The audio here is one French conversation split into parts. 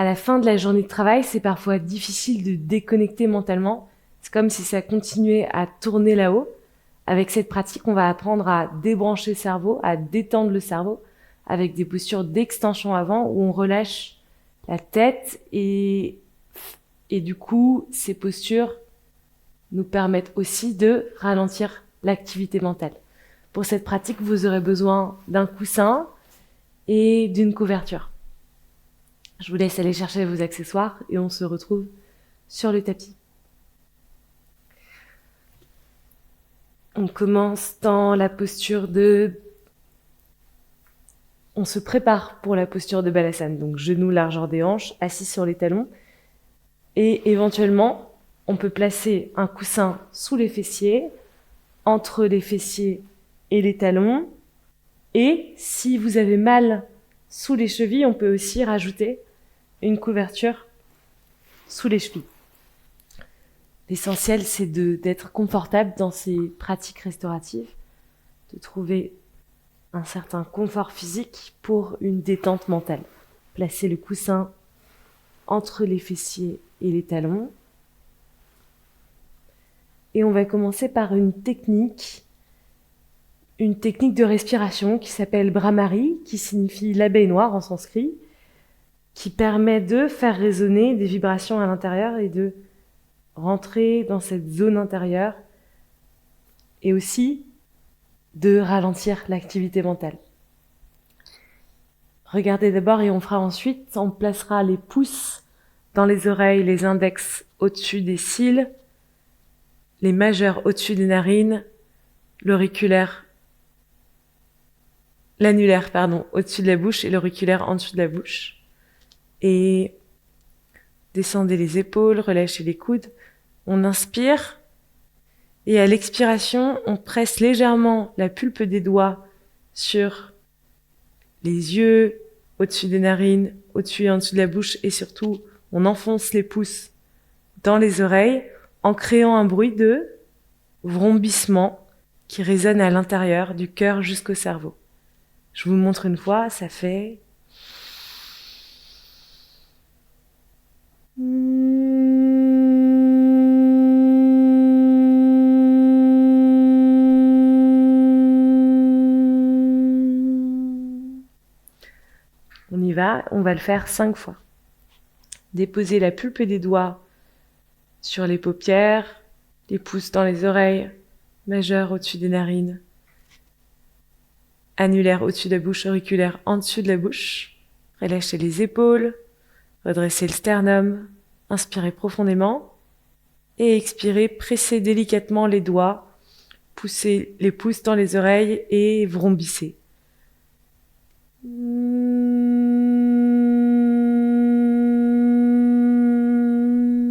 À la fin de la journée de travail, c'est parfois difficile de déconnecter mentalement. C'est comme si ça continuait à tourner là-haut. Avec cette pratique, on va apprendre à débrancher le cerveau, à détendre le cerveau, avec des postures d'extension avant où on relâche la tête et du coup, ces postures nous permettent aussi de ralentir l'activité mentale. Pour cette pratique, vous aurez besoin d'un coussin et d'une couverture. Je vous laisse aller chercher vos accessoires et on se retrouve sur le tapis. On commence dans la posture on se prépare pour la posture de Balasana, donc genoux largeur des hanches, assis sur les talons. Et éventuellement, on peut placer un coussin sous les fessiers, entre les fessiers et les talons. Et si vous avez mal sous les chevilles, on peut aussi rajouter une couverture sous les chevilles. L'essentiel, c'est d'être confortable dans ces pratiques restauratives, de trouver un certain confort physique pour une détente mentale. Placez le coussin entre les fessiers et les talons. Et on va commencer par une technique de respiration qui s'appelle Brahmari, qui signifie l'abeille noire en sanskrit, qui permet de faire résonner des vibrations à l'intérieur et de rentrer dans cette zone intérieure et aussi de ralentir l'activité mentale. Regardez d'abord et on fera ensuite, on placera les pouces dans les oreilles, les index au-dessus des cils, les majeurs au-dessus des narines, l'annulaire au-dessus de la bouche et l'auriculaire en dessous de la bouche. Et descendez les épaules, relâchez les coudes. On inspire et à l'expiration, on presse légèrement la pulpe des doigts sur les yeux, au-dessus des narines, au-dessus et en dessous de la bouche et surtout, on enfonce les pouces dans les oreilles en créant un bruit de vrombissement qui résonne à l'intérieur du cœur jusqu'au cerveau. Je vous montre une fois, ça fait... On y va, on va le faire 5 fois. Déposez la pulpe des doigts sur les paupières, les pouces dans les oreilles, majeur au-dessus des narines, annulaire au-dessus de la bouche, auriculaire en dessous de la bouche. Relâchez les épaules, redressez le sternum, inspirez profondément et expirez, pressez délicatement les doigts, poussez les pouces dans les oreilles et vrombissez.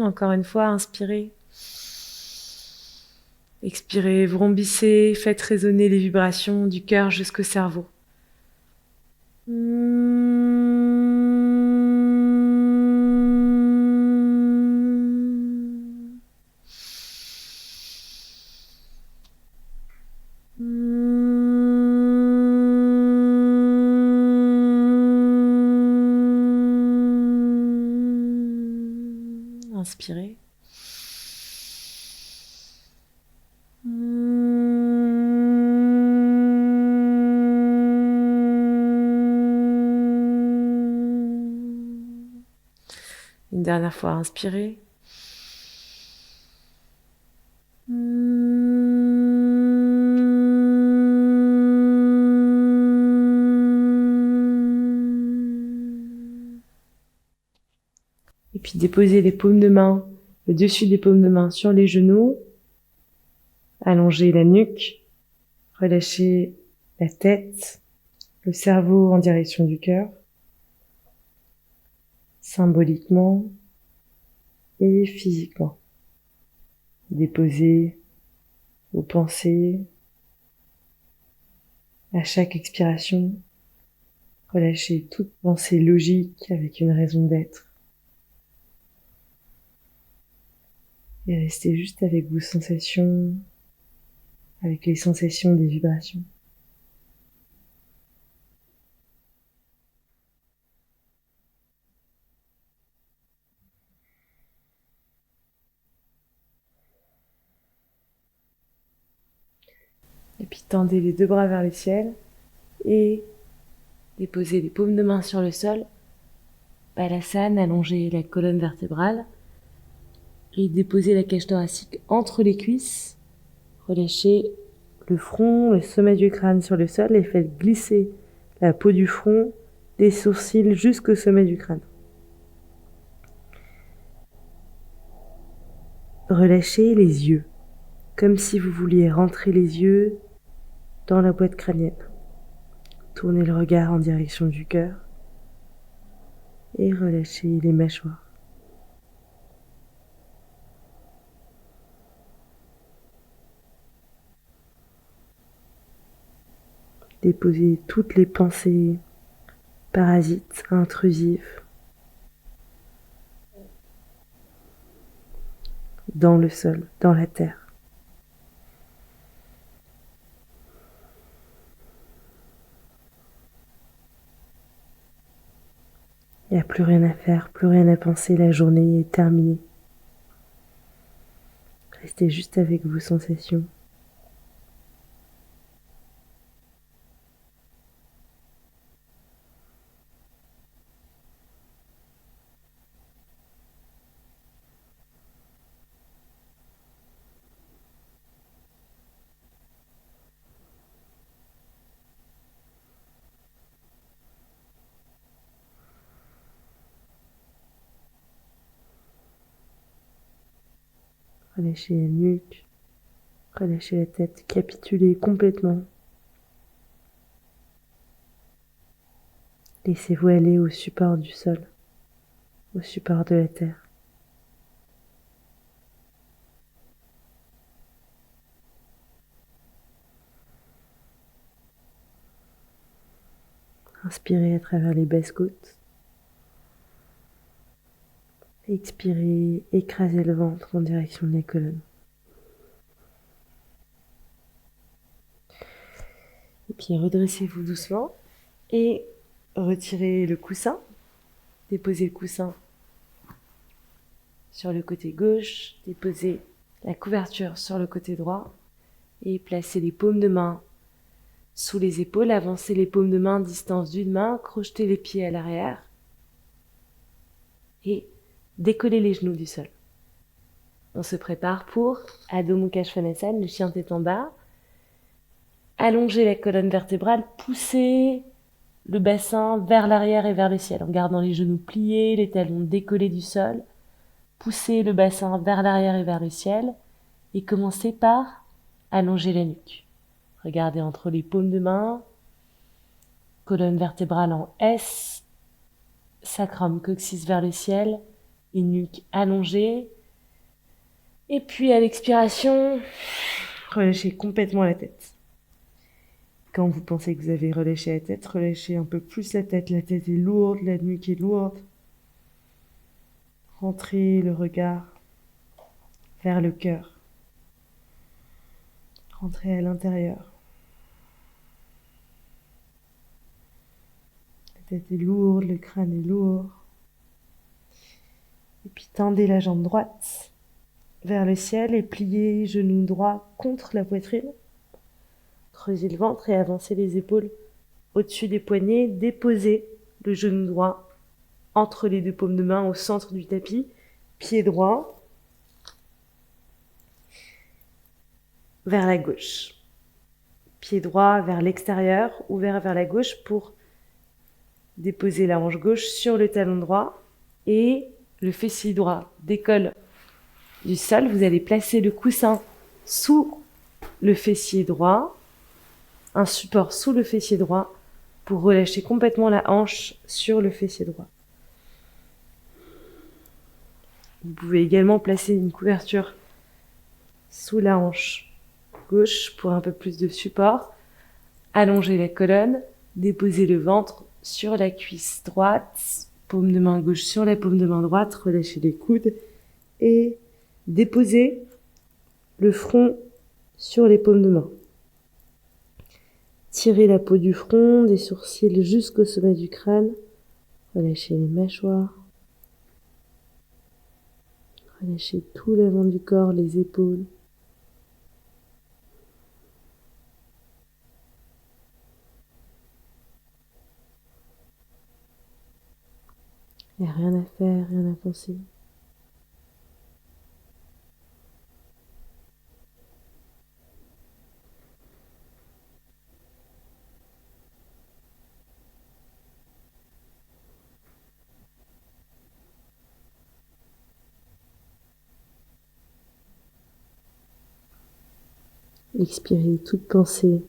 Encore une fois, inspirez. Expirez, vrombissez, faites résonner les vibrations du cœur jusqu'au cerveau. Inspirez. Une dernière fois, inspirez. Et puis déposez les paumes de main, le dessus des paumes de main sur les genoux. Allongez la nuque. Relâchez la tête, le cerveau en direction du cœur. Symboliquement et physiquement. Déposez vos pensées. À chaque expiration, relâchez toute pensée logique avec une raison d'être. Et restez juste avec vos sensations, avec les sensations des vibrations. Et puis tendez les deux bras vers le ciel et déposez les paumes de main sur le sol. Balasana, allongez la colonne vertébrale et déposez la cage thoracique entre les cuisses. Relâchez le front, le sommet du crâne sur le sol et faites glisser la peau du front, des sourcils jusqu'au sommet du crâne. Relâchez les yeux, comme si vous vouliez rentrer les yeux dans la boîte crânienne. Tournez le regard en direction du cœur et relâchez les mâchoires. Déposez toutes les pensées parasites, intrusives, dans le sol, dans la terre. Il n'y a plus rien à faire, plus rien à penser, la journée est terminée. Restez juste avec vos sensations. Relâchez la nuque, relâchez la tête, capitulez complètement. Laissez-vous aller au support du sol, au support de la terre. Inspirez à travers les basses côtes. Expirez, écrasez le ventre en direction de la colonne. Et puis redressez-vous doucement et retirez le coussin. Déposez le coussin sur le côté gauche, déposez la couverture sur le côté droit et placez les paumes de main sous les épaules. Avancez les paumes de main distance d'une main, crochetez les pieds à l'arrière et décollez les genoux du sol. On se prépare pour Adho Mukha Svanasana, le chien tête en bas. Allongez la colonne vertébrale, poussez le bassin vers l'arrière et vers le ciel en gardant les genoux pliés, les talons décollés du sol. Poussez le bassin vers l'arrière et vers le ciel et commencez par allonger la nuque. Regardez entre les paumes de main, colonne vertébrale en S, sacrum coccyx vers le ciel, une nuque allongée. Et puis à l'expiration, relâchez complètement la tête. Quand vous pensez que vous avez relâché la tête, relâchez un peu plus la tête. La tête est lourde, la nuque est lourde. Rentrez le regard vers le cœur. Rentrez à l'intérieur. La tête est lourde, le crâne est lourd. Et puis tendez la jambe droite vers le ciel et pliez genou droit contre la poitrine. Creusez le ventre et avancez les épaules au-dessus des poignets. Déposez le genou droit entre les deux paumes de main au centre du tapis. Pied droit vers la gauche. Pied droit vers l'extérieur, ouvert vers la gauche pour déposer la hanche gauche sur le talon droit et le fessier droit décolle du sol. Vous allez placer le coussin sous le fessier droit, un support sous le fessier droit pour relâcher complètement la hanche sur le fessier droit. Vous pouvez également placer une couverture sous la hanche gauche pour un peu plus de support. Allongez la colonne, déposez le ventre sur la cuisse droite, paume de main gauche sur la paume de main droite, relâchez les coudes et déposez le front sur les paumes de main. Tirez la peau du front, des sourcils jusqu'au sommet du crâne, relâchez les mâchoires, relâchez tout l'avant du corps, les épaules. rien à faire, rien à penser. Expirez toute pensée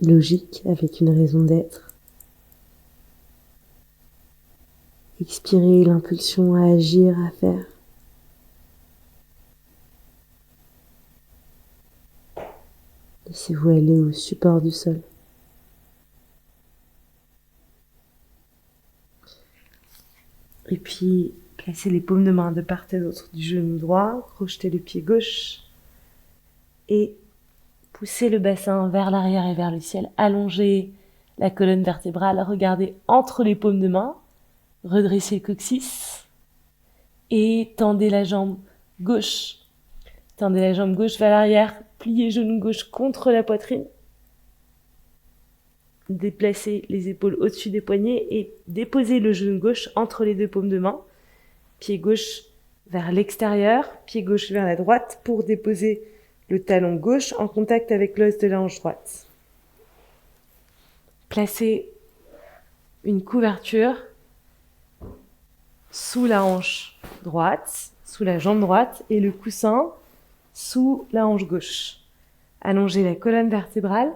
logique avec une raison d'être. Expirez l'impulsion à agir, à faire. Laissez-vous aller au support du sol. Et puis, placez les paumes de main de part et d'autre du genou droit, crochetez le pied gauche et poussez le bassin vers l'arrière et vers le ciel. Allongez la colonne vertébrale, regardez entre les paumes de main, redressez le coccyx et tendez la jambe gauche. Tendez la jambe gauche vers l'arrière, pliez genou gauche contre la poitrine. Déplacez les épaules au-dessus des poignets et déposez le genou gauche entre les deux paumes de main. Pied gauche vers l'extérieur, pied gauche vers la droite pour déposer le talon gauche en contact avec l'os de la hanche droite. Placez une couverture sous la hanche droite, sous la jambe droite et le coussin sous la hanche gauche. Allongez la colonne vertébrale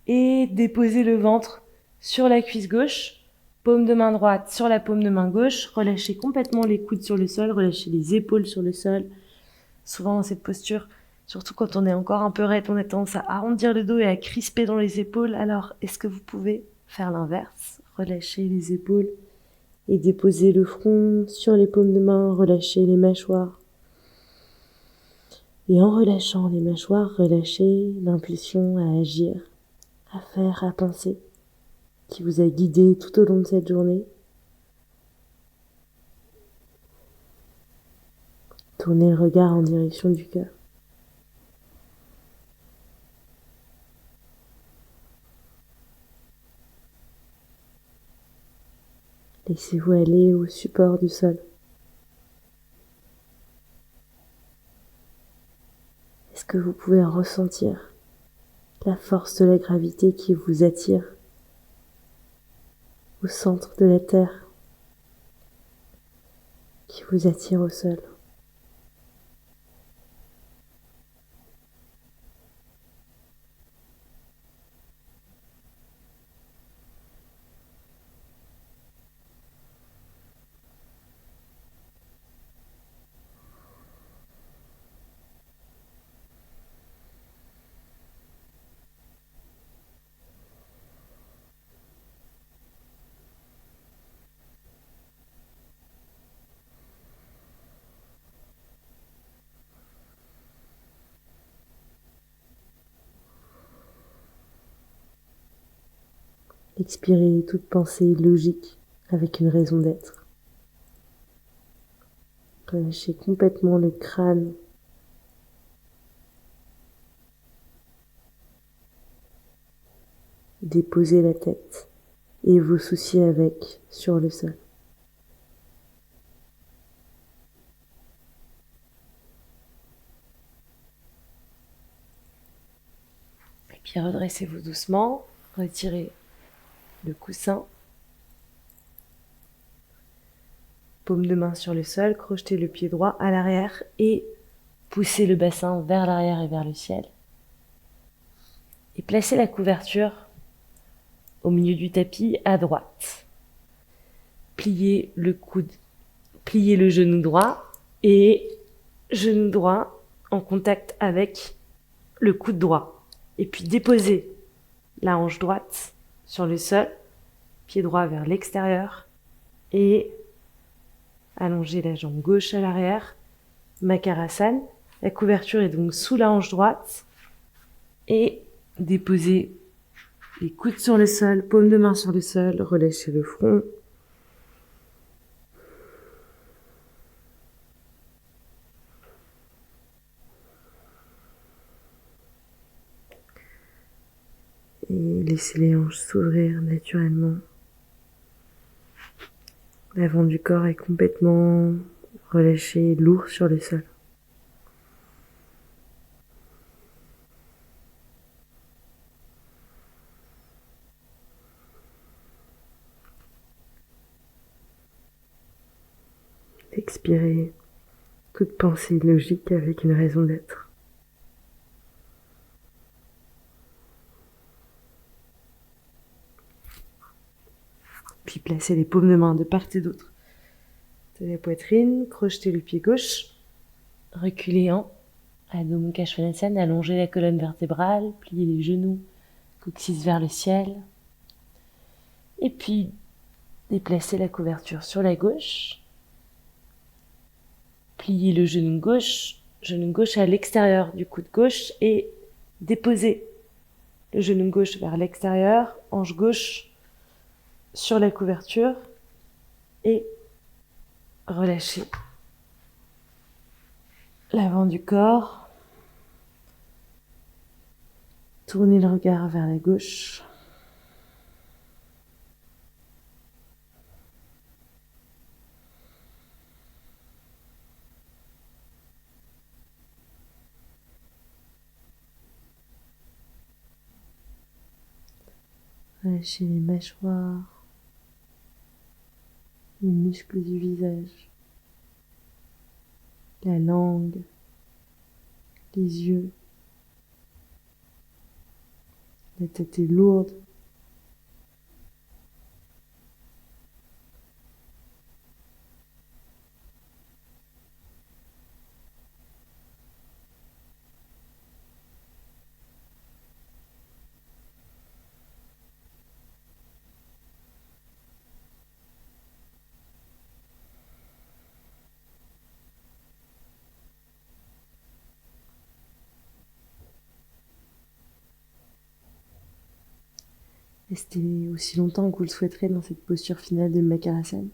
et déposez le ventre sur la cuisse gauche, paume de main droite sur la paume de main gauche, relâchez complètement les coudes sur le sol, relâchez les épaules sur le sol. Souvent dans cette posture, surtout quand on est encore un peu raide, on a tendance à arrondir le dos et à crisper dans les épaules. Alors, est-ce que vous pouvez faire l'inverse? Relâchez les épaules et déposer le front sur les paumes de main, relâchez les mâchoires. Et en relâchant les mâchoires, relâchez l'impulsion à agir, à faire, à penser, qui vous a guidé tout au long de cette journée. Tournez le regard en direction du cœur. Laissez-vous aller au support du sol. Est-ce que vous pouvez ressentir la force de la gravité qui vous attire au centre de la terre, qui vous attire au sol? Expirez toute pensée logique avec une raison d'être. Relâchez complètement le crâne. Déposez la tête et vos soucis avec sur le sol. Et puis redressez-vous doucement, retirez le coussin, paume de main sur le sol, crochetez le pied droit à l'arrière et poussez le bassin vers l'arrière et vers le ciel. Et placez la couverture au milieu du tapis à droite. Pliez le coude, pliez le genou droit et genou droit en contact avec le coude droit. Et puis déposez la hanche droite sur le sol, pied droit vers l'extérieur et allongez la jambe gauche à l'arrière, Makarasana. La couverture est donc sous la hanche droite et déposez les coudes sur le sol, paume de main sur le sol, relâchez le front. Et laissez les hanches s'ouvrir naturellement. L'avant du corps est complètement relâché, lourd sur le sol. Expirez toute pensée logique avec une raison d'être. Puis placez les paumes de main de part et d'autre de la poitrine, crochetez le pied gauche, reculez en Adho Mukha Svanasana, allongez la colonne vertébrale, pliez les genoux, coccyx vers le ciel. Et puis, déplacez la couverture sur la gauche, pliez le genou gauche à l'extérieur du coude gauche et déposez le genou gauche vers l'extérieur, hanche gauche sur la couverture et relâchez l'avant du corps. Tournez le regard vers la gauche. Relâchez les mâchoires, les muscles du visage, la langue, les yeux. La tête est lourde. Restez aussi longtemps que vous le souhaiterez dans cette posture finale de Makarasana,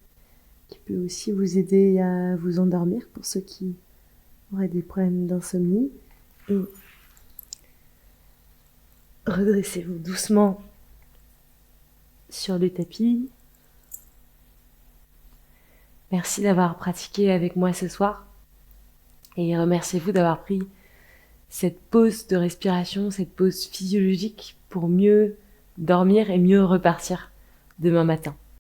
qui peut aussi vous aider à vous endormir pour ceux qui auraient des problèmes d'insomnie. Et redressez-vous doucement sur le tapis. Merci d'avoir pratiqué avec moi ce soir et remerciez-vous d'avoir pris cette pause de respiration, cette pause physiologique pour mieux dormir et mieux repartir demain matin.